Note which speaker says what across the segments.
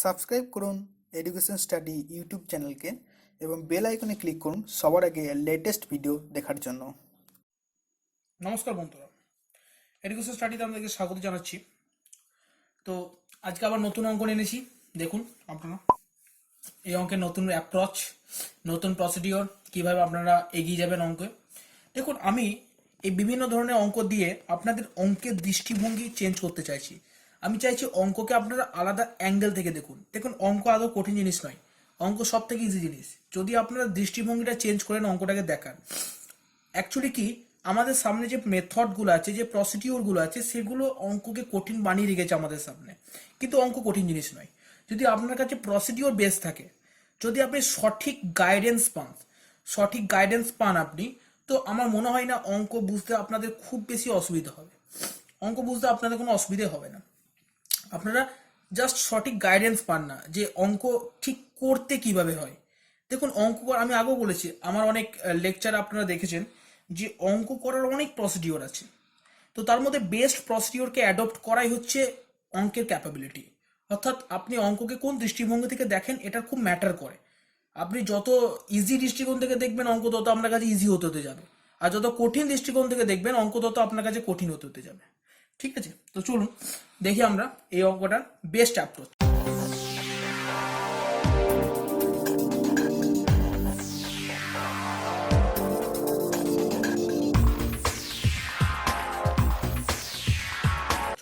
Speaker 1: Subscribe করুন education study YouTube চ্যানেলকে এবং বেল আইকনে ক্লিক করুন সবার আগে লেটেস্ট ভিডিও দেখার জন্য।
Speaker 2: নমস্কার বন্ধুরা, এডুকেশন স্টাডিতে আপনাদেরকে স্বাগত জানাচ্ছি। তো আজকে আবার নতুন অঙ্ক এনেছি। দেখুন আপনারা এই অঙ্কের নতুন অ্যাপ্রোচ, নতুন প্রসিডিওর, কিভাবে আপনারা এগিয়ে যাবেন অঙ্কে। দেখুন, আমি এই বিভিন্ন ধরনের অঙ্ক দিয়ে আপনাদের অঙ্কের দৃষ্টিভঙ্গি চেঞ্জ করতে চাইছি। আমি চাইছি অঙ্ককে আপনারা আলাদা অ্যাঙ্গেল থেকে দেখুন। দেখুন, অঙ্ক আদৌ কঠিন জিনিস নয়, অঙ্ক সব থেকে ইজি জিনিস। যদি আপনারা দৃষ্টিভঙ্গিটা চেঞ্জ করেন, অঙ্কটাকে দেখান। অ্যাকচুয়ালি কি, আমাদের সামনে যে মেথডগুলো আছে, যে প্রসিডিওরগুলো আছে, সেগুলো অঙ্ককে কঠিন বানিয়ে রেখেছে আমাদের সামনে। কিন্তু অঙ্ক কঠিন জিনিস নয়। যদি আপনার কাছে প্রসিডিওর বেস থাকে, যদি আপনি সঠিক গাইডেন্স পান আপনি, তো আমার মনে হয় না অঙ্ক বুঝতে আপনাদের খুব বেশি অসুবিধা হবে। অঙ্ক বুঝতে আপনাদের কোনো অসুবিধে হবে না। আপনারা জাস্ট সঠিক গাইডেন্স পান না যে অঙ্ক ঠিক করতে কিভাবে হয়। দেখুন, অঙ্ক আমি আগেও বলেছি, আমার অনেক লেকচার আপনারা দেখেছেন যে অঙ্ক করার অনেক প্রসিডিওর আছে। তো তার মধ্যে বেস্ট প্রসিডিওরকে অ্যাডপ্ট করাই হচ্ছে অঙ্কের ক্যাপাবিলিটি। অর্থাৎ আপনি অঙ্ককে কোন দৃষ্টিভঙ্গি থেকে দেখেন, এটা খুব ম্যাটার করে। আপনি যত ইজি দৃষ্টিকোণ থেকে দেখবেন, অঙ্ক তত আপনার কাছে ইজি হতে হতে যাবে। আর যত কঠিন দৃষ্টিকোণ থেকে দেখবেন, অঙ্ক তত আপনার কাছে কঠিন হতে হতে যাবে। ঠিক আছে, তো চলুন দেখি আমরা এই অঙ্কটার বেস্ট অ্যাপ্রোচ।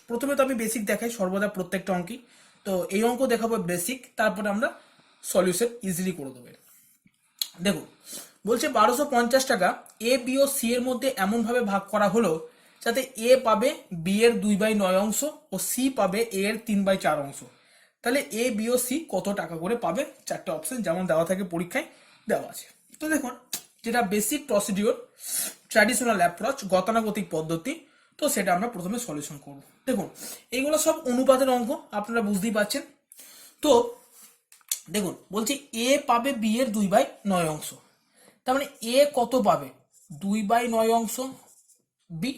Speaker 2: প্রথমে তো আমি বেসিক দেখাই সর্বদা প্রত্যেকটা অঙ্কই। তো এই অঙ্ক দেখাবো বেসিক, তারপরে আমরা সলিউশন ইজিলি করে দেবো। দেখুন, বলছে 1250 টাকা এ বি ও সি এর মধ্যে এমনভাবে ভাগ করা হলো যাতে এ পাবে বি এর 2/9 অংশ ও সি পাবে এ এর 3/4 অংশ। তাহলে এ বি ও সি কত টাকা করে পাবে? চারটে অপশন যেমন দেওয়া থাকে পরীক্ষায় দেওয়া আছে। তো দেখুন, যেটা বেসিক প্রসিডিওর, ট্র্যাডিশনাল অ্যাপ্রোচ, গতানুগতিক পদ্ধতি, তো সেটা আমরা প্রথমে সলিউশন করব। দেখুন, এইগুলো সব অনুপাতের অঙ্ক, আপনারা বুঝতেই পারছেন। তো দেখুন, বলছি এ পাবে বি এর 2/9 অংশ। তার মানে এ কত পাবে? 2/9 অংশ। বি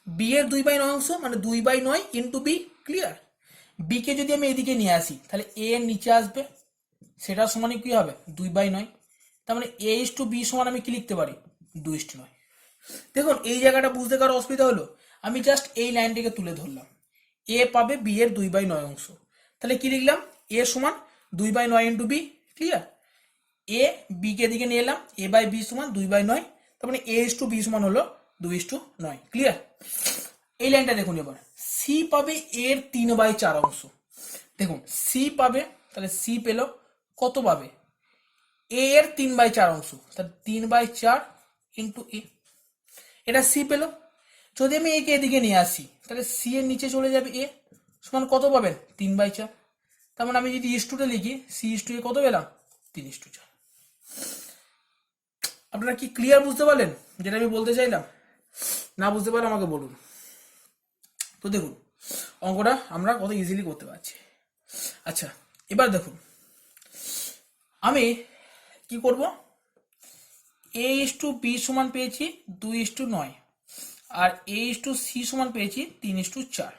Speaker 2: বি এর 2/9 অংশ মানে 2/9 ইন্টু বি। ক্লিয়ার? বি কে যদি আমি এদিকে নিয়ে আসি, তাহলে এ এর নিচে আসবে, সেটা সমানে কি হবে? 2/9। তার মানে এ ইস টু বি সমান আমি কি লিখতে পারি? 2:9। দেখুন, এই জায়গাটা বুঝতে কারো অসুবিধা হলো? আমি জাস্ট এই লাইনটিকে তুলে ধরলাম। এ পাবে বি এর 2/9 অংশ, তাহলে কি লিখলাম? এ সমান 2/9 into B. Clear? A B কে দিকে নিয়ে এলাম, এ বাই বি সমান 2/9। তার মানে এ ইস টু বি সমান হলো 2:9। ক্লিয়ার? এই লাইনটা দেখুন। এবার সি পাবে এর 3/4 অংশ। দেখুন, সি পাবে, তাহলে সি পেল কত পাবে? এ এর 3/4 অংশ, তাহলে 3/4 ইন্টু এ, এটা সি পেল। যদি আমি একে এদিকে নিয়ে আসি, তাহলে সি এর নিচে চলে যাবে এ, সমান কত পাবেন? 3/4। তার মানে আমি যদি ইস টুটা লিখি, সি ইস টু এ কত পেলাম? 3:4। আপনারা কি ক্লিয়ার বুঝতে পারলেন যেটা আমি বলতে চাইলাম? না বুঝতে পারলে আমাকে বলুন। তো দেখুন, অঙ্কটা আমরা কত ইজিলি করতে পারছি। আচ্ছা, এবার দেখুন আমি কি করব। এ ইস টু বি সমান পেয়েছি 2:9, আর এ ইস টু সি সমান পেয়েছি 3:4।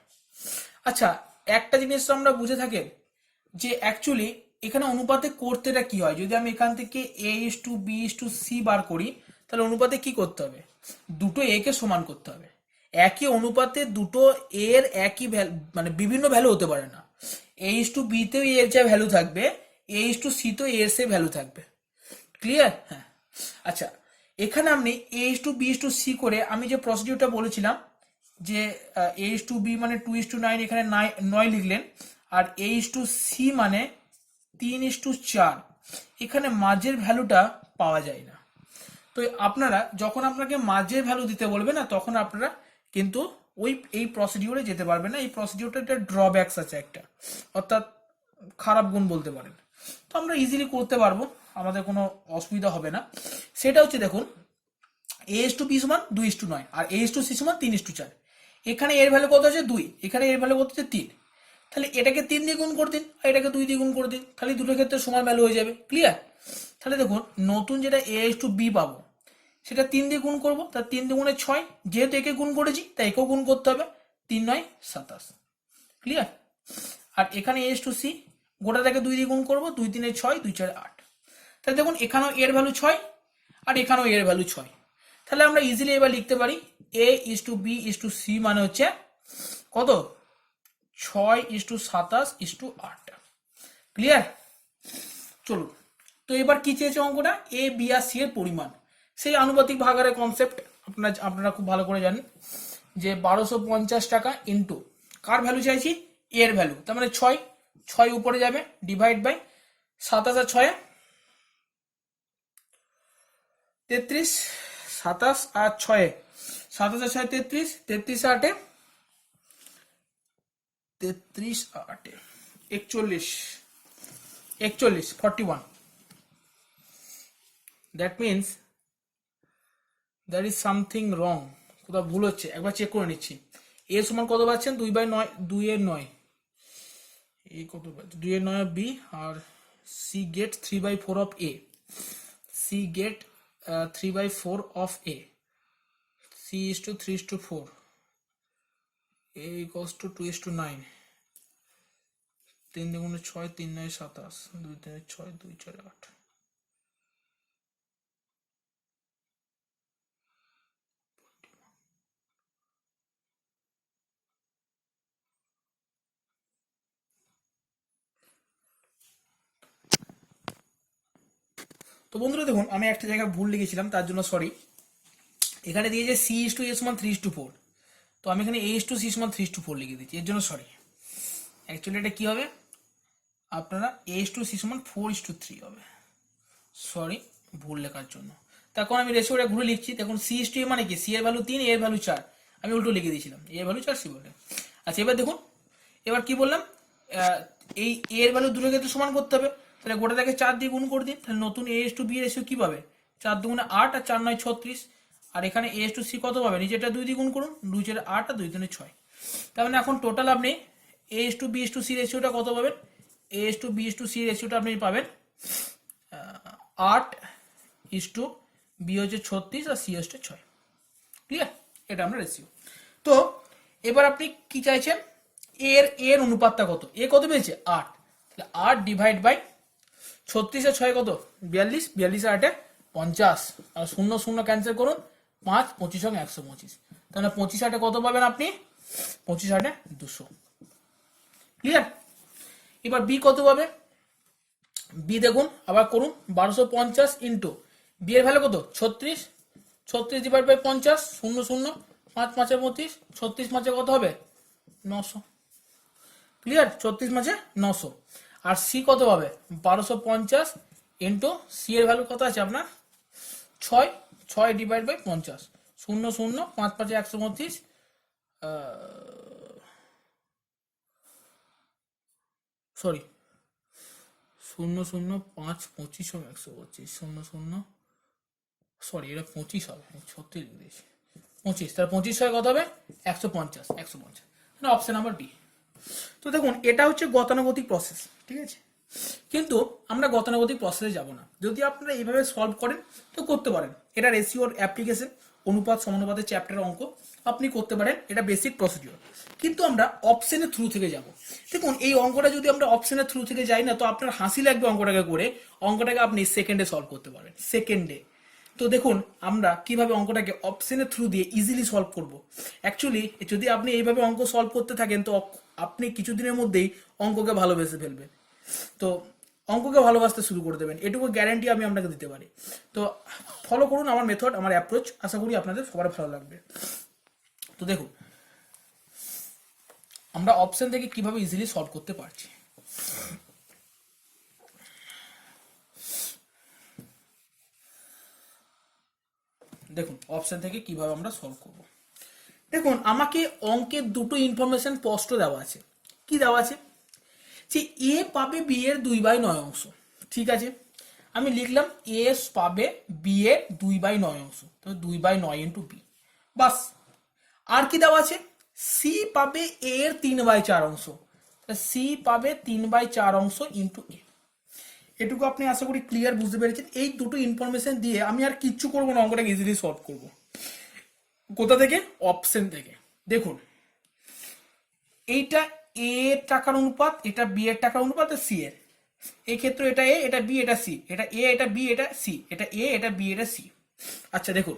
Speaker 2: আচ্ছা, একটা জিনিস তো আমরা বুঝে থাকেন যে অ্যাকচুয়ালি এখানে অনুপাতে করতেটা কি হয়। যদি আমি এখান থেকে A is to B is to C বার করি, তাহলে অনুপাতে কি করতে হবে? দুটো এ কে সমান করতে হবে। একই অনুপাতে দুটো এর একই ভ্যালু, মানে বিভিন্ন ভ্যালু হতে পারে না। এ ইস টু বি তেও এর যা ভ্যালু থাকবে, এ ইস টু সি তেও এর সে ভ্যালু থাকবে। ক্লিয়ার? হ্যাঁ। আচ্ছা, এখানে আপনি A is to B is to C করে আমি যে প্রসিডিউরটা বলেছিলাম যে এ ইস টু বি মানে 2:9, এখানে 9 লিখলেন, আর এ ইস টু সি মানে 3:4। এখানে মাঝের ভ্যালুটা পাওয়া যায় না। তো আপনারা যখন আপনাকে মাঝের ভ্যালু দিতে বলবে না, তখন আপনারা কিন্তু এই প্রসিডিউরে যেতে পারবেন না। এই প্রসিডিউরটা একটা ড্রব্যাকস আছে একটা, অর্থাৎ খারাপ গুণ বলতে পারেন। তো আমরা ইজিলি করতে পারবো, আমাদের কোনো অসুবিধা হবে না। সেটা হচ্ছে, দেখুন, এ ইস টু বি সমান 2:9 আর এ ইস টু সি সমান 3:4। এখানে এর ভ্যালু কত আছে? 2, এখানে এর ভ্যালু কত আছে? 3। তাহলে এটাকে 3 দিয়ে গুণ করে দিন আর এটাকে 2 দিয়ে গুণ করে দিন, তাহলে দুটো ক্ষেত্রে সমান ভ্যালু হয়ে যাবে। ক্লিয়ার? তাহলে দেখুন, নতুন যেটা এ ইস টু বি পাবো, সেটা 3 দিয়ে গুণ করবো, তার 3 দুগুণে 6, যেহেতু একে গুণ করেছি তাই একেও গুণ করতে হবে। 3 9 27। ক্লিয়ার? আর এখানে এ ইস টু সি গোটাটাকে 2 দিয়ে গুণ করবো, 2 3 6, 2 4 8। তাহলে দেখুন এখানেও এর ভ্যালু 6 আর এখানেও এর ভ্যালু 6। তাহলে আমরা ইজিলি এবার লিখতে পারি A:B:C মানে হচ্ছে কত, 6:27:8। ক্লিয়ার? চলুন, তো এবার কি চেয়েছে অঙ্কটা, এ বি আর সি এর পরিমাণ। সেই আনুপাতিক ভাগাড়ের কনসেপ্ট আপনারা খুব ভালো করে জানেন যে 1250 টাকা ইন্টু কার ভ্যালু চাইছি, এর ভ্যালু, তার মানে 6, 6 উপরে যাবে, ডিভাইড বাই 27 আর 6 33, 27 আর 6, 27 আর 6 33, 33 আর 8 33 আর 8 41, 41 that means there is something wrong, কোথাও ভুল হচ্ছে, একবার চেক করে নিচ্ছি। এ সমান কত পাচ্ছেন, 2/9, 2/9, এ কত পাচ্ছে 2/9 অফ বি, আর C get 3/4 of A, C get 3/4 of A, C is to 3:4, a equals to 2:9, 3 দুগুণে 6, 3 9 27, 2 3 6, 2 4 8। তো বন্ধুরা দেখুন, আমি একটা জায়গায় ভুল লিখেছিলাম, তার জন্য সরি। এখানে দিয়েছে সি ইস টু এ সমান 3:4, তো আমি এখানে এ ইস টু সি সমান 3:4 লিখে দিচ্ছি, এর জন্য সরি। অ্যাকচুয়ালি এটা কি হবে, আপনারা এ ইস টু সি সমান 4:3 হবে, সরি ভুল লেখার জন্য। তখন আমি রেশিওটা ঘুরে লিখছি, দেখুন সি ইস টু এ মানে কি, সি এর ভ্যালু 3, এর ভ্যালু 4, আমি উল্টো লিখে দিয়েছিলাম, এর ভ্যালু 4, সি বলে। আচ্ছা এবার দেখুন, এবার কি বললাম, এই এর ভ্যালু দুটোকে ক্ষেত্রে সমান করতে হবে, তাহলে গোটাটাকে 4 দিয়ে গুণ করে দিন, তাহলে নতুন এ ইস টু বি রেশিও কি পাবে, 4 দুগুণে 8 আর 4 9 36, আর এখানে এ ইস টু সি কত পাবে, নিচেটা 2 দিয়ে গুণ করুন, 2 4 8 আর 2 3 6। তার মানে এখন টোটাল আপনি A is to B is to C রেশিওটা কত পাবেন, A is to B is to C রেশিওটা আপনি পাবেন 8 ইস টু বি হচ্ছে 36 আর সি হচ্ছে 6। ক্লিয়ার? এটা আমরা রেশিও। তো এবার আপনি কি চাইছেন, এর অনুপাতটা কত, এ কত পেয়েছে 8, তাহলে 8 ডিভাইড বাই 36 আর 6 কত 42, 42 আর 8 50, আর 0 0 ক্যান্সেল করুন, 5 25 সঙ্গে 125, তাহলে 25 8 কত পাবেন আপনি, 25 8 200। ক্লিয়ার? এবার বি কত পাবে, বি দেখুন আবার করুন, 1250 ইন্টু বি এর ভ্যালু কত 36, 36 ডিভাইড বাই 50, 0 0 5 5 25, 36 মাঝে কত হবে 900। ক্লিয়ার? 36 মাঝে 900। আর সি কত পাবে, 1250 ইন্টু সি এর ভ্যালু কত আছে আপনার 6, 6 ডিভাইড বাই 50, 0 0 5 5 125, সরি 0 0 5 25 হবে 125, 0 0, সরি এটা 25 হবে, 36 লিখে দিয়েছি 25, তার 25 হয় কত হবে 150, 150, মানে অপশন নাম্বার বি। তো দেখুন এটা হচ্ছে গতানুগতিক প্রসেস, ঠিক আছে, কিন্তু আমরা গতানুগতিক প্রসেসে যাব না। যদি আপনারা এইভাবে সলভ করেন তো করতে পারেন, এটা রেশিওর অ্যাপ্লিকেশন, অনুপাত সমানুপাতের চ্যাপ্টারের অঙ্ক, আপনি করতে পারেন, এটা বেসিক প্রসিডিওর। কিন্তু আমরা অপশনের থ্রু থেকে যাব। দেখুন এই অঙ্কটা যদি আমরা অপশনের থ্রু থেকে যাই না, তো আপনার হাসি লাগবে অঙ্কটাকে করে, অঙ্কটাকে আপনি সেকেন্ডে সলভ করতে পারেন, সেকেন্ডে। তো দেখুন আমরা কিভাবে অঙ্কটাকে অপশনের থ্রু দিয়ে ইজিলি সলভ করব। অ্যাকচুয়ালি যদি আপনি এইভাবে অঙ্ক সলভ করতে থাকেন তো আপনি কিছুদিনের মধ্যেই অঙ্ককে ভালোবেসে ফেলবেন, তো অঙ্ককে ভালোবাসতে শুরু করে দেবেন, এটুকু গ্যারান্টি আমি আপনাকে দিতে পারি। তো ফলো করুন আমার মেথড, আমার অ্যাপ্রোচ, আশা করি আপনাদের সবার ভালো লাগবে। তো দেখুন আমরা অপশন থেকে কিভাবে ইজিলি সলভ করতে পারছি। দেখুন অপশন থেকে কিভাবে আমরা সলভ করব। দেখুন আমাকে অঙ্কের দুটো ইনফরমেশন স্পষ্ট দেওয়া আছে। কি দেওয়া আছে, যে এ পাবে বি এর 2/9 অংশ, ঠিক আছে, আমি লিখলাম এ পাবে বি এর 2/9 অংশ, তো 2/9 ইন্টু বি, বাস। আর কি দেওয়া আছে, সি পাবে এ এর 3/4 অংশ, সি পাবে 3/4 অংশ ইন্টু এ। এটুকু আপনি আশা করি ক্লিয়ার বুঝতে পেরেছেন। এই দুটো ইনফরমেশন দিয়ে আমি আর কিচ্ছু করবো না, অঙ্কটাকে ইজিলি সলভ করব। কোথা থেকে, অপশন থেকে। দেখুন এইটা এ এর টাকার অনুপাত, এটা বি এর টাকার অনুপাত, সি এর, এই ক্ষেত্রে এটা এ, এটা বি, এটা সি, এটা এ, এটা বি, এটা সি, এটা এ, এটা বি, এটা সি। আচ্ছা দেখুন,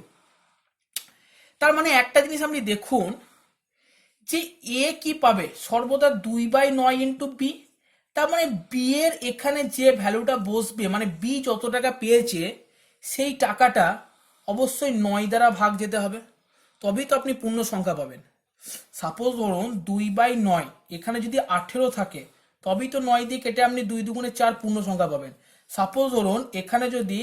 Speaker 2: তার মানে একটা জিনিস আপনি দেখুন যে এ কি পাবে, সর্বদা 2/9 ইন্টু বি। তার মানে বি এর এখানে যে ভ্যালুটা বসবে, মানে বি যত টাকা পেয়েছে সেই টাকাটা অবশ্যই 9 দ্বারা ভাগ যেতে হবে, তবেই তো আপনি পূর্ণ সংখ্যা পাবেন। সাপোজ ধরুন 2/9, এখানে যদি 18 থাকে তবেই তো 9 দিয়ে কেটে আপনি 2 2 4 পূর্ণ সংখ্যা পাবেন। সাপোজ ধরুন এখানে যদি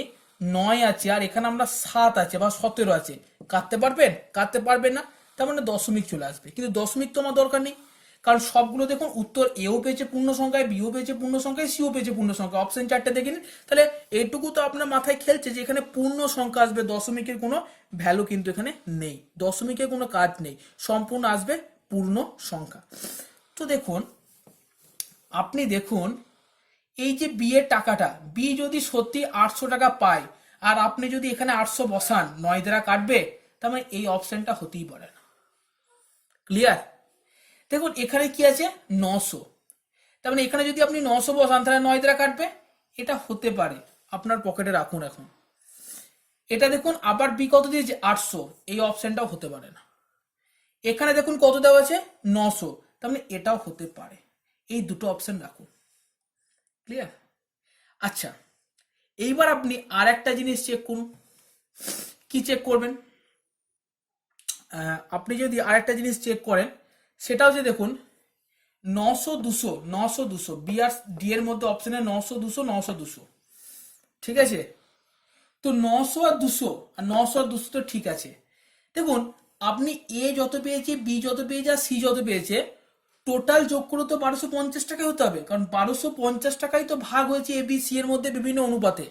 Speaker 2: 9 আছে আর এখানে আমরা 7 আছে বা 17 আছে, কাটতে পারবেন? কাটতে পারবেন না, তার মানে দশমিক চলে আসবে। কিন্তু দশমিক তো আমার দরকার নেই, কারণ সবগুলো দেখুন উত্তর এও পেয়েছে পূর্ণ সংখ্যায়, বিও পেয়েছে পূর্ণ সংখ্যায়, সিও পেয়েছে পূর্ণ সংখ্যা, অপশন 4টে দেখে নিন। তাহলে এইটুকু তো আপনার মাথায় খেলছে যে এখানে পূর্ণ সংখ্যা আসবে, দশমিকের কোনো ভ্যালু কিন্তু এখানে নেই, দশমিকের কোনো কাজ নেই, সম্পূর্ণ আসবে পূর্ণ সংখ্যা। তো দেখুন, আপনি দেখুন এই যে বি এর টাকাটা, বি যদি সত্যি 800 টাকা পায় আর আপনি যদি এখানে 800 বসান, 9 দ্বারা কাটবে, তার মানে এই অপশনটা হতেই পারে না। ক্লিয়ার? দেখুন এখানে কি আছে, 900, তার মানে এখানে যদি আপনি 900 বসান তাহলে 9 দ্বারা কাটবে, এটা হতে পারে, আপনার পকেটে রাখুন এখন। এটা দেখুন আবার বি কত দিয়েছে, 800, এই অপশনটাও হতে পারে না। এখানে দেখুন কত দেওয়া আছে, 900, তার মানে এটাও হতে পারে। এই দুটো অপশন রাখুন। ক্লিয়ার? আচ্ছা, এইবার আপনি আর একটা জিনিস চেক করুন। কি চেক করবেন? আপনি যদি আর একটা জিনিস চেক করেন, সেটা হচ্ছে দেখুন 900 200 বি আর ডি এর মধ্যে অপশনে 900 200 ঠিক আছে? তো 900 আর 200 তো ঠিক আছে। দেখুন আপনি এ যত পেয়েছে, বি যত পেয়েছে আর সি যত পেয়েছে, টোটাল যোগ করে তো 1250 টাকাই হতে হবে, কারণ 1250 টাকাই তো ভাগ হয়েছে এ বি সি এর মধ্যে বিভিন্ন অনুপাতে।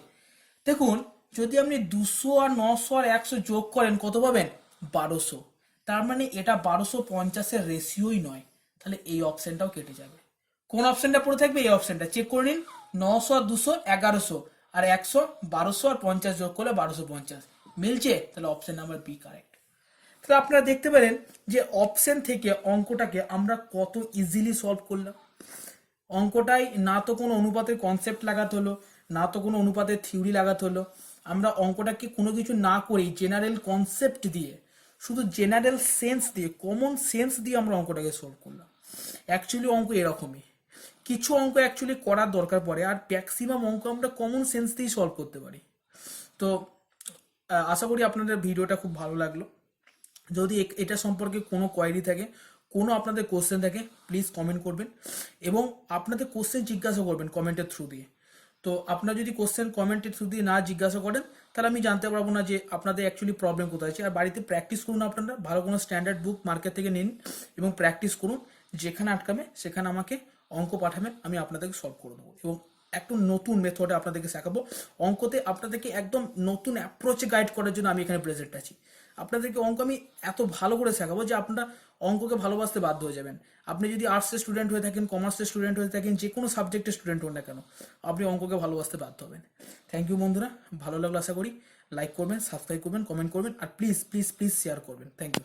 Speaker 2: দেখুন যদি আপনি 200 আর 900 আর 100 যোগ করেন কত পাবেন, 1200। তার মানে এটা 1250-এর রেশিওই নয়, তাহলে এই অপশনটাও কেটে যাবে। কোন অপশনটা পড়ে থাকবে, এই অপশনটা চেক করে নিন। 900 আর 200 1100, আর 100 1200 আর 50 যোগ করলে 1250 মিলছে, তাহলে অপশন নাম্বার বি কারেক্ট। তাহলে আপনারা দেখতে পারেন যে অপশন থেকে অঙ্কটাকে আমরা কত ইজিলি সলভ করলাম। অঙ্কটাই না তো কোনো অনুপাতের কনসেপ্ট লাগাতে হলো, না তো কোনো অনুপাতের থিওরি লাগাতে হলো, আমরা অঙ্কটাকে কোনো কিছু না করেই জেনারেল কনসেপ্ট দিয়ে, শুধু জেনারেল সেন্স দিয়ে, কমন সেন্স দিয়ে আমরা অঙ্কটাকে সলভ করলাম। অ্যাকচুয়ালি অঙ্ক এরকমই, কিছু অঙ্ক অ্যাকচুয়ালি করার দরকার পড়ে, আর ম্যাক্সিমাম অঙ্ক আমরা কমন সেন্স দিয়েই সলভ করতে পারি। তো আশা করি আপনাদের ভিডিওটা খুব ভালো লাগলো। যদি এটা সম্পর্কে কোনো কোয়ারি থাকে, কোনো আপনাদের কোশ্চেন থাকে, প্লিজ কমেন্ট করবেন এবং আপনাদের কোশ্চেন জিজ্ঞাসা করবেন কমেন্টের থ্রু দিয়ে। তো আপনারা যদি কোশ্চেন কমেন্টের থ্রু দিয়ে না জিজ্ঞাসা করেন তাহলে আমি জানতে পারবো না যে আপনাদের অ্যাকচুয়ালি প্রবলেম কোথায় আছে। আর বাড়িতে প্র্যাকটিস করুন, আপনারা ভালো কোনো স্ট্যান্ডার্ড বুক মার্কেট থেকে নিন এবং প্র্যাকটিস করুন। যেখানে আটকাবে সেখানে আমাকে অঙ্ক পাঠাবেন, আমি আপনাদেরকে সলভ করে দেবো এবং একটু নতুন মেথডে আপনাদেরকে শেখাবো। অঙ্কতে আপনাদেরকে একদম নতুন অ্যাপ্রোচে গাইড করার জন্য আমি এখানে প্রেজেন্ট আছি। আপনাদেরকে অঙ্ক আমি এত ভালো করে শেখাবো যে আপনারা অঙ্ককে ভালোবাসতে বাধ্য হয়ে যাবেন। আপনি যদি আর্টসের স্টুডেন্ট হয়ে থাকেন, কমার্সের স্টুডেন্ট হয়ে থাকেন, যে কোনো সাবজেক্টের স্টুডেন্ট হন না কেন, আপনি অঙ্ককে ভালোবাসতে বাধ্য হবেন। থ্যাংক ইউ বন্ধুরা, ভালো লাগলো আশা করি। লাইক করবেন, সাবস্ক্রাইব করবেন, কমেন্ট করবেন আর প্লিজ প্লিজ প্লিজ শেয়ার করবেন। Thank you.